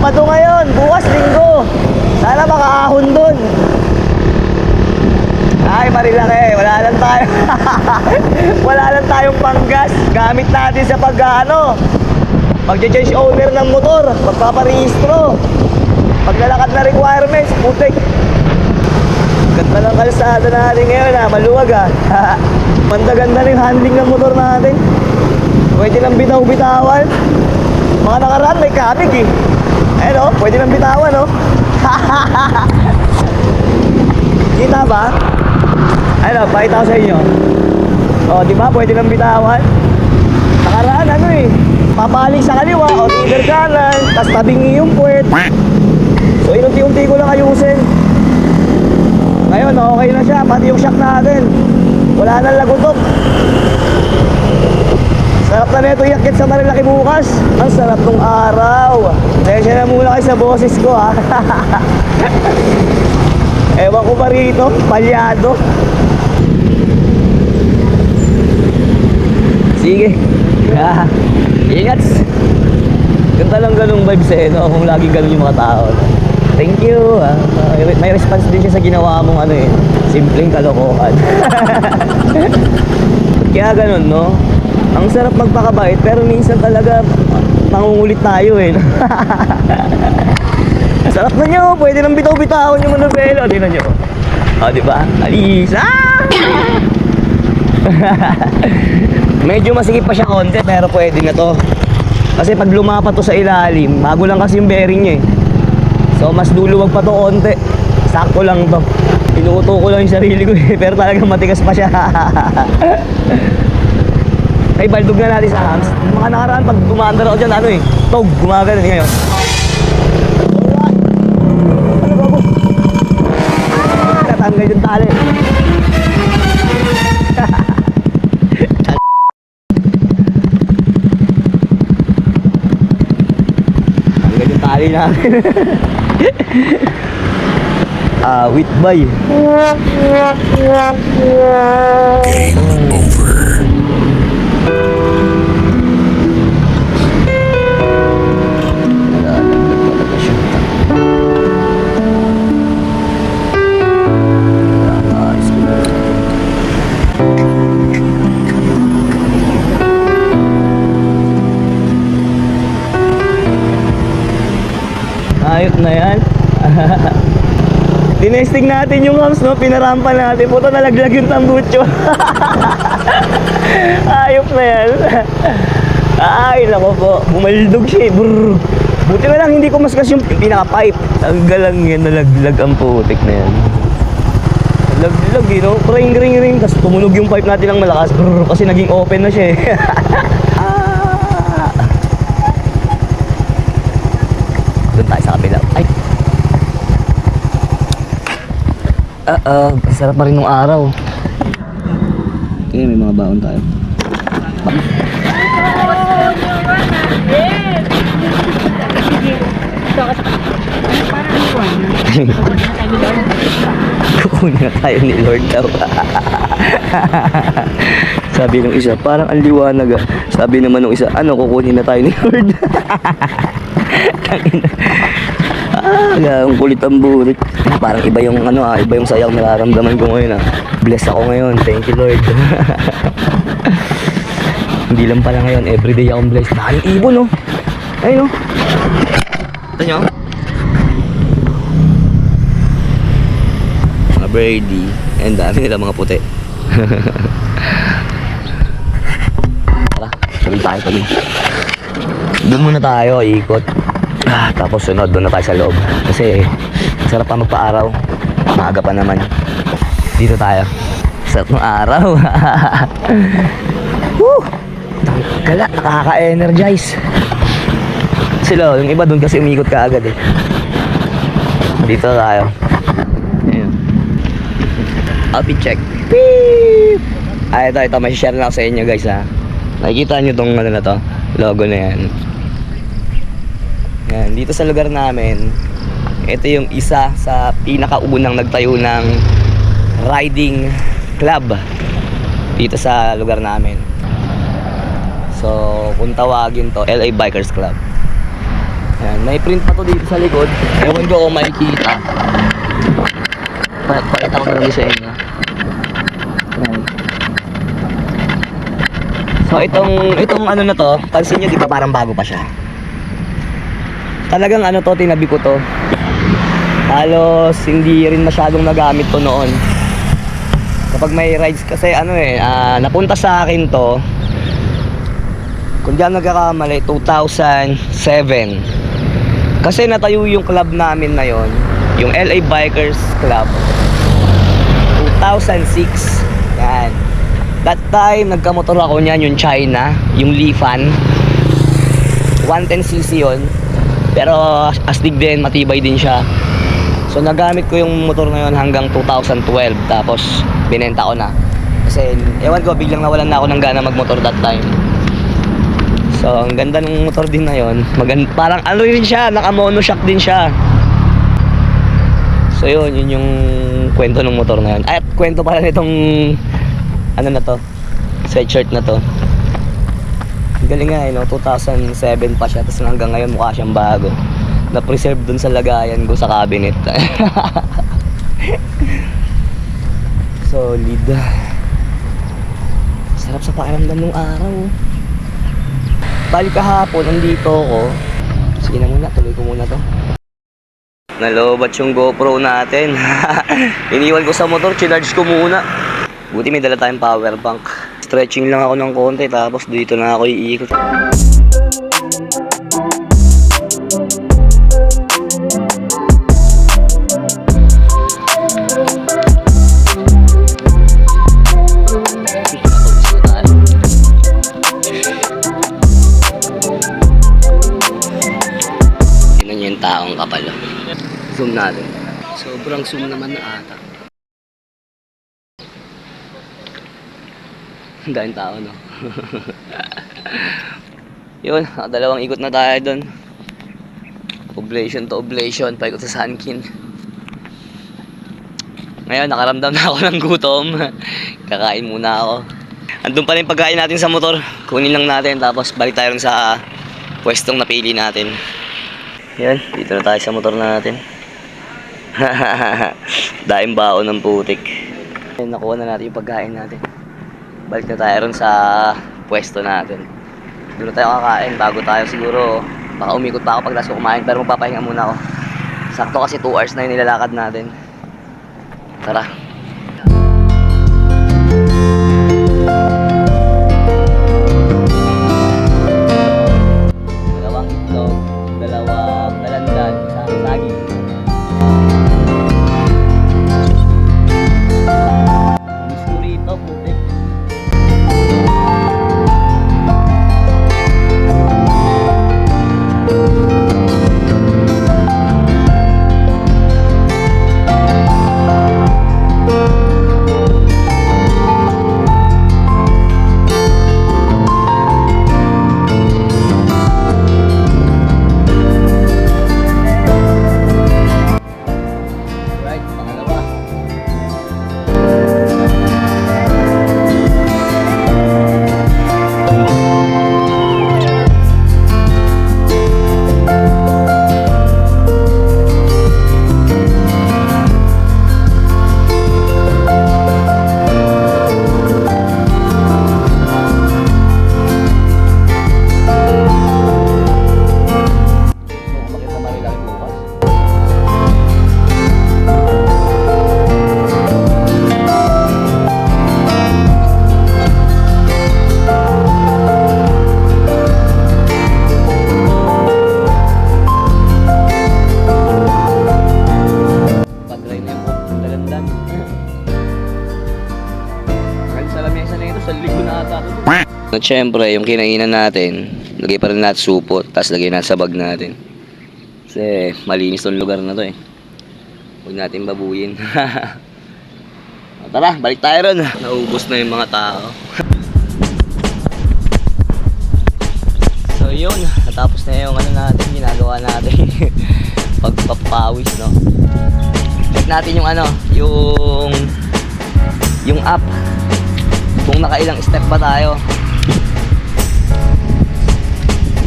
Sabado ngayon, bukas linggo. Sana makaahon dun. Ay, marilaki, wala lang tayo. Wala lang tayong panggas. Gamit natin sa pag-change owner ng motor, pagpaparehistro, paglalakad na requirements, putik. Ganda lang kalsada natin ngayon ha, maluwag ha. Ganda-ganda na yung handling ng motor natin. Pwede nang bitaw-bitawan. Mga nakaraan may kabig eh. Ayun o, pwede nang bitawan o. Kita ba? Ayun o, pakita ko sa inyo. O, di ba? Pwede nang bitawan. Nakaraan ano eh, papaling sa kaliwa o either kanan, tas tabingi yung puwet. So inunti-unti ko lang ayusin. Ngayon okay na siya, pati yung shock natin wala nang lagutok. Sarap na nito iakit sa Marilaki bukas. Ang sarap nung araw. Pasensya na muna kayo sa boses ko ha. Ewan ko ba rito, palyado. Sige. Ingat. Ganda lang ganung vibes eh, no? Kung laging ganun yung mga tao. Thank you. May response din siya sa ginawa mong ano eh, simpleng kalokohan. Kaya ganun, no? Ang sarap magpakabait, pero minsan talaga mangungulit tayo eh. Sarap na nyo, pwede nang bitaw-bitawan yung manubelo. Tingnan nyo. O, diba? Alis! Medyo masikip pa siya konti, pero pwede na to. Kasi pag lumapat to sa ilalim, bago lang kasi yung bearing niya eh. So mas luluwag pa to konti. Sakto lang to. Inuuto ko lang yung sarili ko eh, pero talagang matigas pa siya. Ay, baldog na natin sa hams. Mga nakaraan, pag gumaandar ako dyan, ano eh, tog, gumagano ngayon. Ano ba po? Natanggal yung tali. Tanggal yung tali namin. Wait by. Game over. Ayos na yan. Tinesting natin yung hams, no? Pinarampa natin. Puto nalaglag yung tambucho. Ayop na yan. Ay, nako po. Bumaldog siya eh. Brrr. Buti na lang hindi ko maskas yung pinaka-pipe. Tanggal lang yan. Nalaglag ang putik na yan. Nalaglag eh, no? Ring, ring, ring. Tapos tumunog yung pipe natin ng malakas. Brrr. Kasi naging open na siya eh. Doon tayo sa kabila. Ay. Sarap pa rin nung araw. Okay, may mga baon tayo. Kukunin na tayo ni Lord daw. Sabi nung isa, parang ang liwanag ah. Sabi naman nung isa, ano, kukunin na tayo ni Lord. Ang kulit ang burik. Parang iba yung ano iba yung sayang nararamdaman ko ngayon Bless ako ngayon, thank you Lord. Hindi lang pala ngayon, everyday akong blessed. Daming ibon no. Ayun no. Ito nyo. Mga Brady. Ayun, dami nila mga puti. Tara, sabi tayo tuloy. Doon muna tayo, ikot. Tapos sunod, doon na tayo sa loob. Kasi sarap pa magpa-araw. Maaga pa naman. Dito tayo. Sarap ng araw. Woo! Kala, nakaka-energize. Sila, yung iba doon kasi umikot ka agad eh. Dito tayo. Ayan. Outfit check. Beep! Ay, ito, may share na ako sa inyo guys ha. Nakikita nyo tong ano na to, logo na yan. Yan, dito sa lugar namin, ito yung isa sa pinakaunang nagtayo ng riding club dito sa lugar namin. So, kung tawagin to, LA Bikers Club. Ayan, may print pa to dito sa likod. Ewan ko kung makikita. Pakita ko na lang sa inyo. Ayan. So itong ano na to, pansin nyo di ba parang bago pa siya. Talagang ano to, tinabi ko to. Halos hindi rin masyadong nagamit to noon. Kapag may rides kasi ano napunta sa akin to. Kung di ako nagkakamali, 2007. Kasi natayo yung club namin na yon, yung LA Bikers Club. 2006. Yan. That time, nagkamotor ako niyan, yung China, yung Lifan. 110cc yun. Pero astig din, matibay din siya. So nagamit ko yung motor na yun hanggang 2012. Tapos binenta ko na. Kasi ewan ko, biglang nawalan na ako ng gana magmotor that time. So ang ganda ng motor din na yun. Parang ano yun siya, naka monoshock din siya. So yun yung kwento ng motor na yun. At kwento pala nitong ano na to, sweatshirt na to. Galing nga no, 2007 pa siya. Tapos hanggang ngayon mukha siyang bago. Na-preserve dun sa lagayan ko sa cabinet. Solid. Sarap sa pakiramdam ng araw. Balik kahapon, nandito ako. Sige na muna, tuloy ko muna to. Nalobat yung GoPro natin. Iniwan ko sa motor, chinarge ko muna. Buti may dala tayong power bank. Stretching lang ako ng konti, tapos dito na ako iikot. Tingnan niyo yung taong kapalo. Zoom natin. Sobrang zoom naman na ata. Ang daming tao, no? Yun, dalawang ikot na tayo doon. Oblation to oblation, paikot sa Sunkin. Ngayon, nakaramdam na ako ng gutom. Kakain muna ako. Andun pa rin pagkain natin sa motor. Kunin lang natin, tapos balik tayo rin sa pwestong napili natin. Yan, dito na tayo sa motor natin. Daing baon ng putik. Nakuha na natin yung pagkain natin. Balik na tayo rin sa pwesto natin. Doon na tayo kakain bago tayo siguro. Baka umikot pa ako pag last ko kumain, pero magpapahinga muna ako. Sakto kasi 2 hours na yung nilalakad natin. Tara. Dalawang itlog, dalawang dalandan, isang saging. Gusto rito, putik. At syempre, yung kinainan natin, lagay pa rin natin supot, tapos lagay natin sa bag natin. Kasi malinis tong lugar na to eh. Huwag natin babuyin. Tara, balik tayo ron. Naubos na yung mga tao. So yun, natapos na yung ano natin, ginagawa natin. Pagpapawis, no? Check natin yung ano, yung app. Kung nakailang step pa tayo.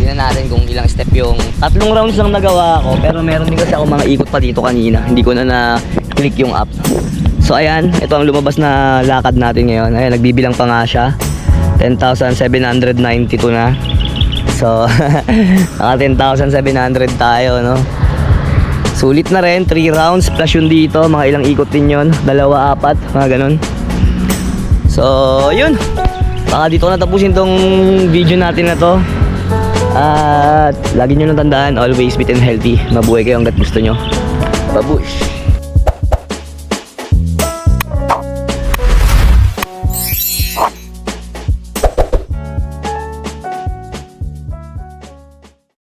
Tingnan natin kung ilang step yung 3 rounds lang nagawa ako, pero meron din kasi ako mga ikot pa dito kanina. Hindi ko na click yung app. So ayan, ito ang lumabas na lakad natin ngayon. Ayan, nagbibilang pa nga siya. 10,792 na. So naka 10,700 tayo, no? Sulit na rin, 3 rounds plus yun dito, mga ilang ikot din yun, 2, 4, mga ganun. So yun, baka dito ko natapusin tong video natin na to. At lagi nyo nang tandaan, always fit and healthy. Mabuhay kayo hanggat gusto nyo. Babush!